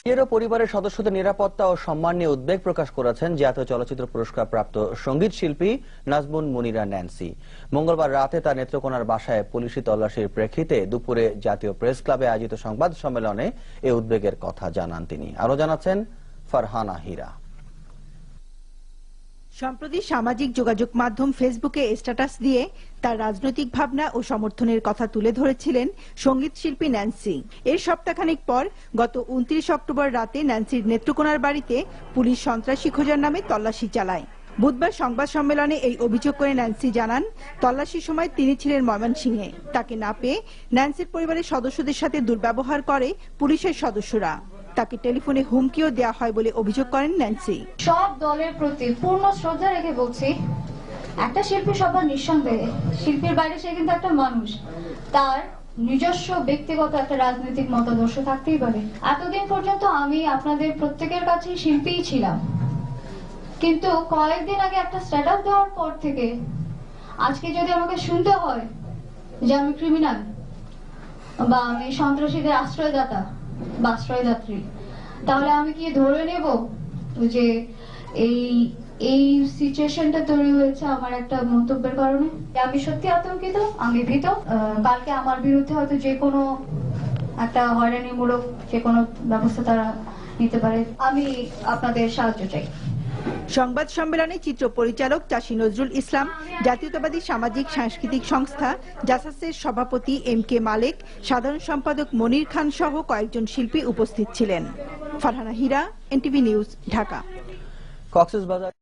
নিজের পরিবারের সদস্যদের নিরাপত্তা ও সম্মান নিয়ে উদ্বেগ প্রকাশ করেছেন জাতীয় চলচ্চিত্র পুরস্কার প্রাপ্ত সঙ্গীত শিল্পী নাজমুন মুনিরা ন্যান্সি। মঙ্গলবার রাতে তার নেত্রকোনার বাসায় পুলিশি তল্লাশির প্রেক্ষিতে দুপুরে জাতীয় প্রেস ক্লাবে আয়োজিত সংবাদ সম্মেলনে এই উদ্বেগের কথা জানান তিনি। আরো জানাচ্ছেন ফারহানা হীরা। সম্প্রতি সামাজিক যোগাযোগ মাধ্যম ফেসবুকে স্ট্যাটাস দিয়ে তার রাজনৈতিক ভাবনা ও সমর্থনের কথা তুলে ধরেছিলেন সঙ্গীত শিল্পী ন্যান্সি। এর সপ্তাহখানেক পর গত 29 অক্টোবর রাতে ন্যান্সির নেত্রকোনার বাড়িতে পুলিশ সন্ত্রাসী খোঁজার নামে তল্লাশি চালায়। বুধবার সংবাদ সম্মেলনে এই অভিযোগ করে ন্যান্সি জানান, তল্লাশির সময় তিনি ছিলেন ময়মনসিংহে। তাকে না পেয়ে ন্যান্সির পরিবারের সদস্যদের সাথে দুর্ব্যবহার করে পুলিশের সদস্যরা। তাকে টেলিফোনে হুমকিও দেওয়া হয় বলে অভিযোগ করেন ন্যান্সি। সব দলের প্রতি পূর্ণ শ্রদ্ধা রেখে বলছি, একটা শিল্পী সবার নিঃসন্দেহে, শিল্পীর বাইরে সে কিন্তু একটা মানুষ, তার নিজস্ব ব্যক্তিগত একটা রাজনৈতিক মতাদর্শ থাকতেই পারে। এতদিন পর্যন্ত আমি আপনাদের প্রত্যেকের কাছে শিল্পীই ছিলাম, কিন্তু কয়েকদিন আগে একটা স্ট্যাটাস দেওয়ার পর থেকে আজকে যদি আমাকে শুনতে হয় যে আমি ক্রিমিনাল বা আমি সন্ত্রাসীদের আশ্রয়দাতা বা আশ্রয়দাত্রী, তাহলে আমি কি ধরে নেব যে এই সিচুয়েশনটা তৈরি হয়েছে আমার একটা মন্তব্যের কারণে? আমি সত্যি আতঙ্কিত, আমি ভীত। কালকে আমার বিরুদ্ধে হয়তো যে কোনো একটা হয়রানিমূলক যে কোনো ব্যবস্থা তারা নিতে পারে। আমি আপনাদের সাহায্য চাই। সংবাদ সম্মেলনে চিত্র পরিচালক চাষী নজরুল ইসলাম, জাতীয়তাবাদী সামাজিক সাংস্কৃতিক সংস্থা জাসাসের সভাপতি MK মালেক, সাধারণ সম্পাদক মনির খান সহ কয়েকজন শিল্পী উপস্থিত ছিলেন। ফারহানা হীরা, NTV নিউজ, ঢাকা। কক্সবাজার।